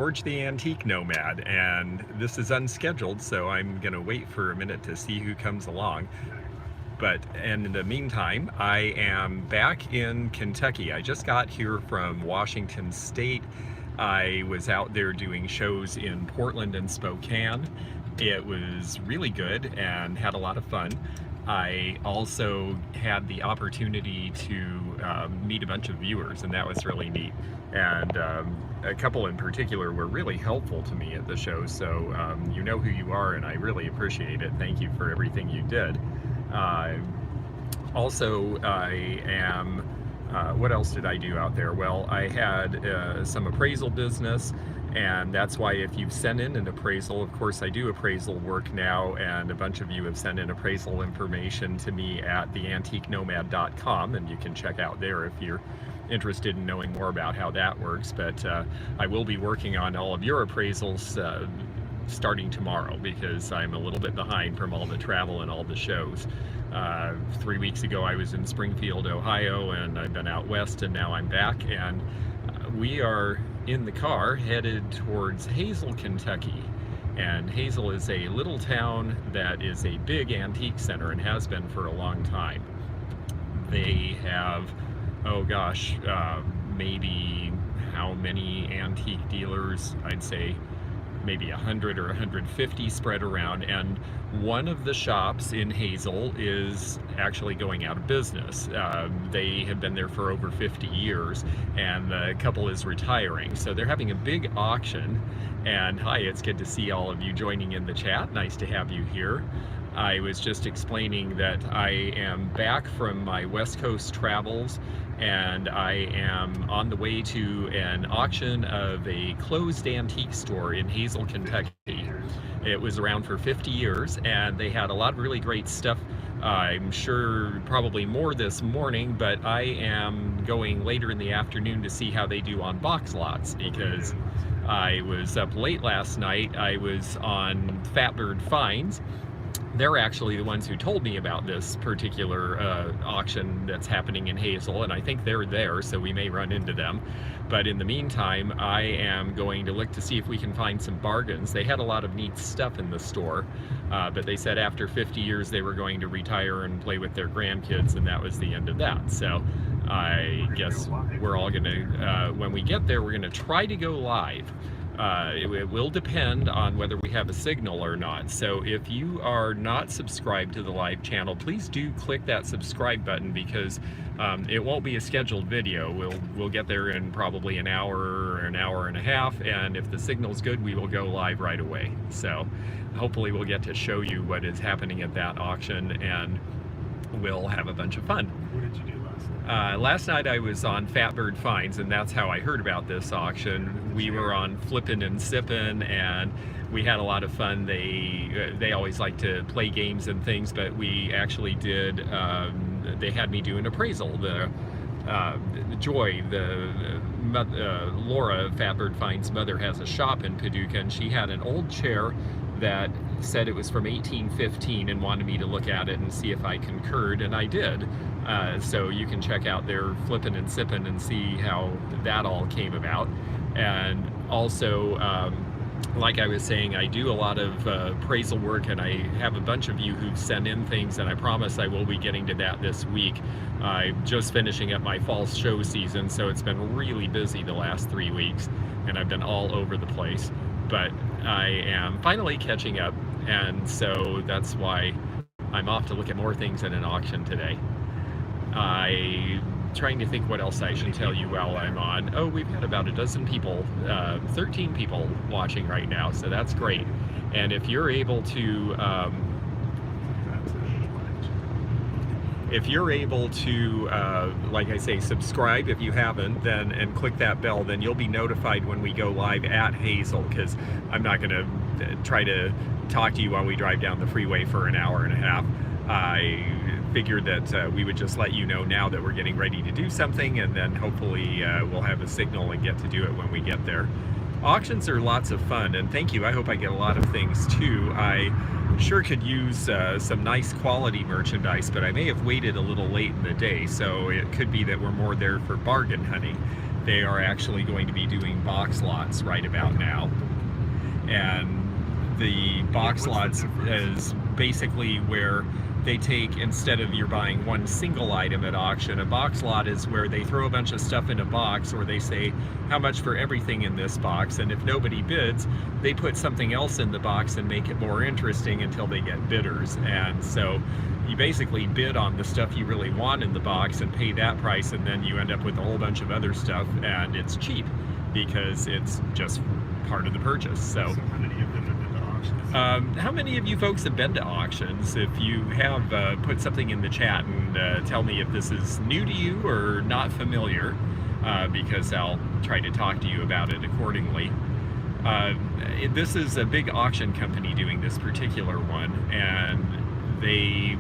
George the Antique Nomad, and this is unscheduled, so I'm gonna wait for a minute to see who comes along. And in the meantime, I am back in Kentucky. I just got here from Washington State. I was out there doing shows in Portland and Spokane. It was really good and had a lot of fun. I also had the opportunity to meet a bunch of viewers, and that was really neat. And a couple in particular were really helpful to me at the show, so you know who you are, and I really appreciate it. Thank you for everything you did. Also, I am, what else did I do out there? Well, I had some appraisal business, and that's why if you've sent in an appraisal, of course I do appraisal work now, and a bunch of you have sent in appraisal information to me at theantiquenomad.com, and you can check out there if you're interested in knowing more about how that works. But I will be working on all of your appraisals starting tomorrow, because I'm a little bit behind from all the travel and all the shows. 3 weeks ago I was in Springfield, Ohio, and I've been out west, and now I'm back, and we are in the car headed towards Hazel, Kentucky. And Hazel is a little town that is a big antique center and has been for a long time. They have, oh gosh, maybe how many antique dealers? I'd say maybe 100 or 150 spread around, and one of the shops in Hazel is actually going out of business. They have been there for over 50 years, and the couple is retiring, so they're having a big auction. And hi, it's good to see all of you joining in the chat. Nice to have you here. I was just explaining that I am back from my West Coast travels, and I am on the way to an auction of a closed antique store in Hazel, Kentucky. It was around for 50 years, and they had a lot of really great stuff. I'm sure probably more this morning, but I am going later in the afternoon to see how they do on box lots, because I was up late last night. I was on Fatbird Finds. They're actually the ones who told me about this particular auction that's happening in Hazel, and I think they're there, so we may run into them. But in the meantime, I am going to look to see if we can find some bargains. They had a lot of neat stuff in the store, but they said after 50 years they were going to retire and play with their grandkids, and that was the end of that. So I guess we're all gonna, when we get there, we're gonna try to go live. It will depend on whether we have a signal or not. So if you are not subscribed to the live channel, please do click that subscribe button, because it won't be a scheduled video. We'll get there in probably an hour or an hour and a half, and if the signal's good, we will go live right away. So hopefully we'll get to show you what is happening at that auction, and we'll have a bunch of fun. What did you do last night? Last night I was on Fatbird Finds, and that's how I heard about this auction. We were on Flippin' and Sippin', and we had a lot of fun. They always like to play games and things, but we actually did, they had me do an appraisal. Joy, Laura, Fatbird Finds' mother, has a shop in Paducah, and she had an old chair that said it was from 1815 and wanted me to look at it and see if I concurred, and I did. So you can check out their Flippin' and Sippin' and see how that all came about. And also, like I was saying, I do a lot of appraisal work, and I have a bunch of you who've sent in things, and I promise I will be getting to that this week. I'm just finishing up my fall show season, so it's been really busy the last 3 weeks, and I've been all over the place. But I am finally catching up, and so that's why I'm off to look at more things at an auction today. I'm trying to think what else I should tell you while I'm on. Oh, we've had about a dozen people, 13 people watching right now, so that's great. And if you're able to, like I say, subscribe if you haven't, then, and click that bell, then you'll be notified when we go live at Hazel, because I'm not going to try to talk to you while we drive down the freeway for an hour and a half. I figured that we would just let you know now that we're getting ready to do something, and then hopefully we'll have a signal and get to do it when we get there. Auctions are lots of fun, and thank you. I hope I get a lot of things too. I sure could use some nice quality merchandise, but I may have waited a little late in the day, so it could be that we're more there for bargain hunting. they are actually going to be doing box lots right about now. And the box lots is basically where they take, instead of you're buying one single item at auction, a box lot is where they throw a bunch of stuff in a box, or they say how much for everything in this box, and if nobody bids, they put something else in the box and make it more interesting until they get bidders. And so you basically bid on the stuff you really want in the box and pay that price, and then you end up with a whole bunch of other stuff, and it's cheap because it's just part of the purchase. So how many of them have been to auctions? How many of you folks have been to auctions? If you have, put something in the chat and tell me if this is new to you or not familiar, because I'll try to talk to you about it accordingly. This is a big auction company doing this particular one, and they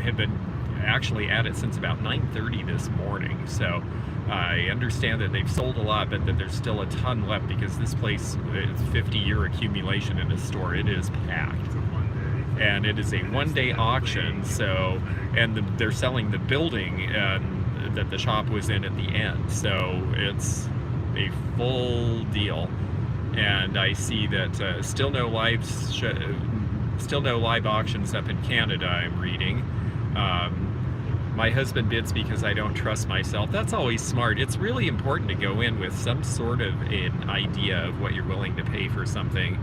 have been actually at it since about 9:30 this morning. So I understand that they've sold a lot, but that there's still a ton left, because this place is 50-year accumulation in a store. It is packed. It's a 1 day. And it is a one-day auction, so, and they're selling the building that the shop was in at the end. So it's a full deal. And I see that still no live auctions up in Canada, I'm reading. My husband bids because I don't trust myself. That's always smart. It's really important to go in with some sort of an idea of what you're willing to pay for something.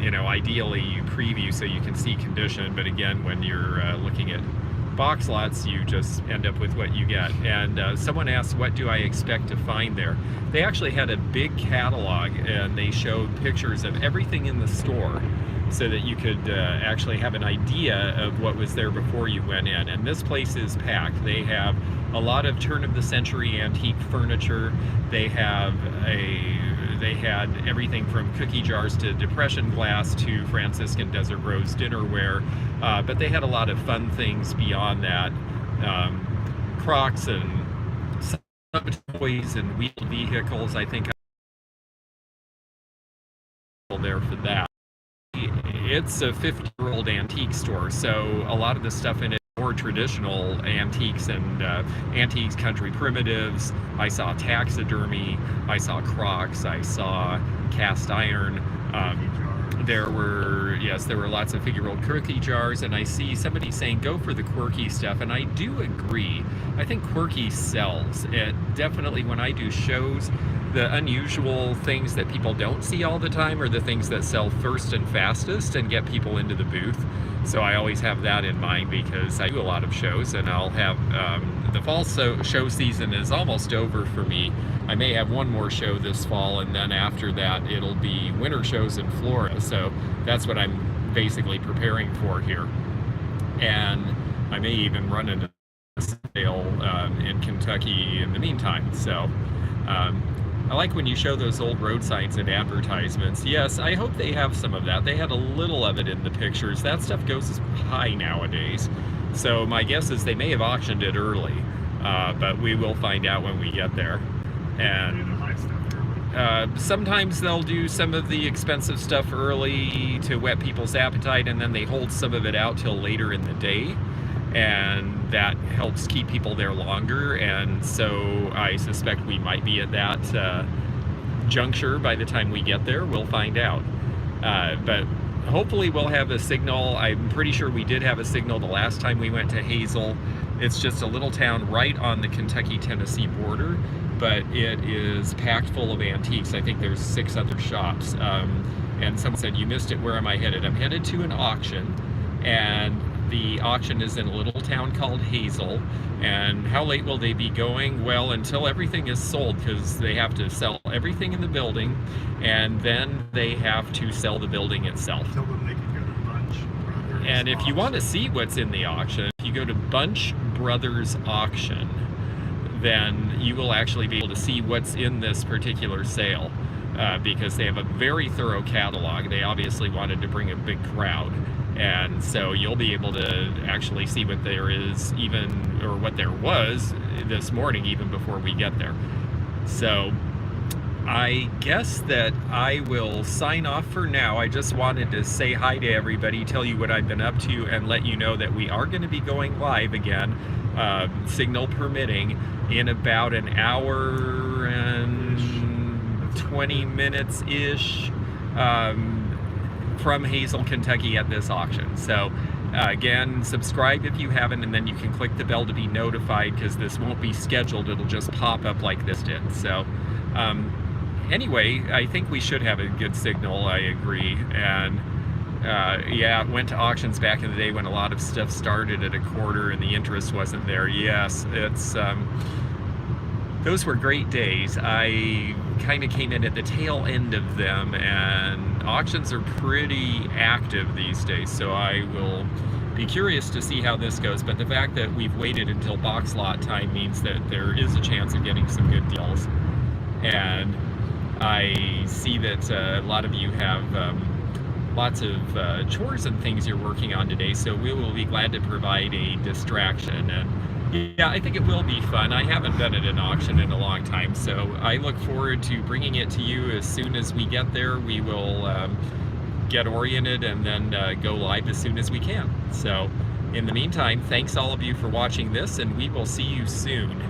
You know, ideally you preview so you can see condition, but again, when you're looking at box lots, you just end up with what you get. And someone asked, what do I expect to find there? They actually had a big catalog, and they showed pictures of everything in the store, so that you could actually have an idea of what was there before you went in. And this place is packed. They have a lot of turn-of-the-century antique furniture. They had everything from cookie jars to depression glass to Franciscan Desert Rose dinnerware, but they had a lot of fun things beyond that. Crocs and toys and wheeled vehicles. I think I'm there for that. It's a 50-year-old antique store, so a lot of the stuff in it is more traditional antiques and antiques, country primitives. I saw taxidermy, I saw Crocs, I saw cast iron. There were lots of figure-rolled cookie jars, and I see somebody saying go for the quirky stuff, and I do agree. I think quirky sells. It definitely, when I do shows, the unusual things that people don't see all the time are the things that sell first and fastest and get people into the booth. So I always have that in mind, because I do a lot of shows, and I'll have the fall show season is almost over for me. I may have one more show this fall, and then after that it'll be winter shows in Florida. So that's what I'm basically preparing for here. And I may even run into a sale in Kentucky in the meantime. So I like when you show those old road signs and advertisements. Yes, I hope they have some of that. They had a little of it in the pictures. That stuff goes high nowadays. So my guess is they may have auctioned it early, but we will find out when we get there. And sometimes they'll do some of the expensive stuff early to whet people's appetite, and then they hold some of it out till later in the day. And that helps keep people there longer, and so I suspect we might be at that juncture by the time we get there. We'll find out, but hopefully we'll have a signal. I'm pretty sure we did have a signal the last time we went to Hazel. It's just a little town right on the Kentucky-Tennessee border, but it is packed full of antiques. I think there's 6 other shops, and someone said, you missed it, where am I headed? I'm headed to an auction, and the auction is in a little town called Hazel. And how late will they be going? Well, until everything is sold, because they have to sell everything in the building, and then they have to sell the building itself. Tell them they can go to Bunch Brothers. And if you want to see what's in the auction, if you go to Bunch Brothers Auction, then you will actually be able to see what's in this particular sale, because they have a very thorough catalog. They obviously wanted to bring a big crowd. And so you'll be able to actually see what there is, even, or what there was this morning, even before we get there. So I guess that I will sign off for now. I just wanted to say hi to everybody, tell you what I've been up to, and let you know that we are going to be going live again signal permitting, in about an hour and 20 minutes-ish from Hazel, Kentucky at this auction. So again, subscribe if you haven't, and then you can click the bell to be notified, because this won't be scheduled, it'll just pop up like this did. So anyway, I think we should have a good signal, I agree. And yeah, went to auctions back in the day when a lot of stuff started at a quarter and the interest wasn't there. Yes, it's those were great days. I kind of came in at the tail end of them, and auctions are pretty active these days, so I will be curious to see how this goes. But the fact that we've waited until box lot time means that there is a chance of getting some good deals. And I see that a lot of you have lots of chores and things you're working on today, so we will be glad to provide a distraction. And yeah, I think it will be fun. I haven't been at an auction in a long time, so I look forward to bringing it to you as soon as we get there. We will get oriented and then go live as soon as we can. So in the meantime, thanks all of you for watching this, and we will see you soon.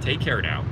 Take care now.